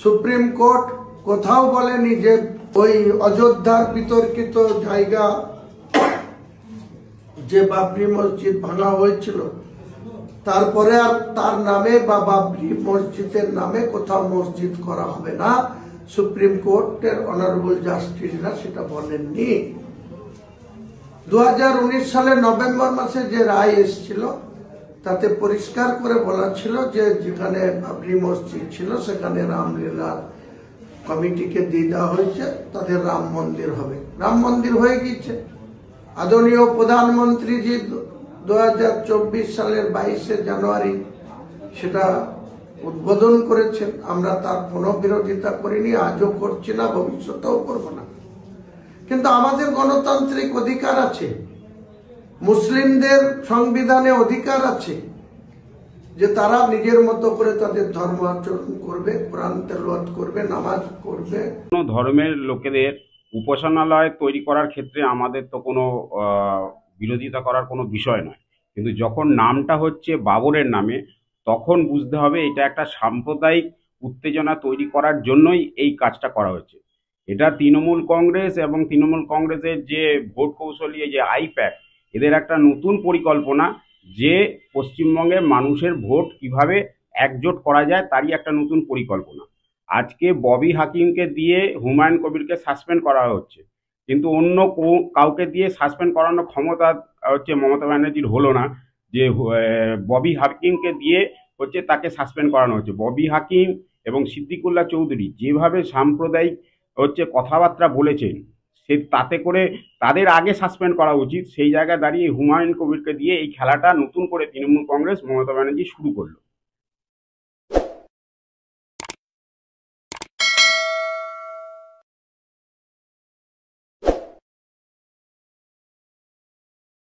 Supreme court কোথাও বলেনি যে ওই অযোধ্যার বিতর্কিত জায়গা যে বাবরি মসজিদ ভাঙা হয়েছিল তারপরে আর তার নামে বা বাবরি মসজিদের নামে কোথাও মসজিদ করা হবে না। সুপ্রিম কোর্টের অনারেবল জাস্টিসরা সেটা বলেননি। 2019 সালের নভেম্বর মাসে যে রায় এসেছিল তাতে পরিষ্কার করে বলা ছিল যে যেখানে বাবরি মসজিদ ছিল সেখানে রামলীলা কমিটিকে দিয়ে দেওয়া হয়েছে, তাদের রাম মন্দির হবে। রাম মন্দির হয়ে গিয়েছে। আদরণীয় প্রধানমন্ত্রীজি 2024 সালের 22শে জানুয়ারি সেটা উদ্বোধন করেছেন। আমরা তার কোনো বিরোধিতা করিনি, আজও করছি না, ভবিষ্যতেও করব না। কিন্তু আমাদের গণতান্ত্রিক অধিকার আছে, মুসলিমদের সংবিধানে অধিকার আছে যে তারা নিজের মতো করে তাদের ধর্ম আচরণ করবে, কোরআন তেলাওয়াত করবে, নামাজ পড়বে। কোনো ধর্মের লোকেদের উপাসনালয় তৈরি করার ক্ষেত্রে আমাদের তো কোনো বিরোধিতা করার কোনো বিষয় নয়, কিন্তু যখন নামটা হচ্ছে বাবরের নামে তখন বুঝতে হবে এটা একটা সাম্প্রদায়িক উত্তেজনা তৈরি করার জন্যই এই কাজটা করা হচ্ছে। এটা তৃণমূল কংগ্রেস এবং তৃণমূল কংগ্রেসের যে ভোট কৌশলী যে আইপ্যাক, এদের একটা নতুন পরিকল্পনা যে পশ্চিমবঙ্গের মানুষের ভোট কিভাবে একজোট করা যায় তারই একটা নতুন পরিকল্পনা। আজকে ববি হাকিমকে দিয়ে হুমায়ুন কবিরকে সাসপেন্ড করা হচ্ছে, কিন্তু অন্য কাউকে দিয়ে সাসপেন্ড করানোর ক্ষমতা হচ্ছে মমতা ব্যানার্জির হলো না, যে ববি হাকিমকে দিয়ে হচ্ছে তাকে সাসপেন্ড করানো হচ্ছে। ববি হাকিম এবং সিদ্দিকুল্লাহ চৌধুরী যেভাবে সাম্প্রদায়িক হচ্ছে কথাবার্তা বলেছেন, সে তাতে করে তাদের আগে সাসপেন্ড করা উচিত। সেই জায়গায় দাঁড়িয়ে হুমায়ুন কবিরকে দিয়ে এই খেলাটা নতুন করে তৃণমূল কংগ্রেস মমতা ব্যানার্জি শুরু করলো।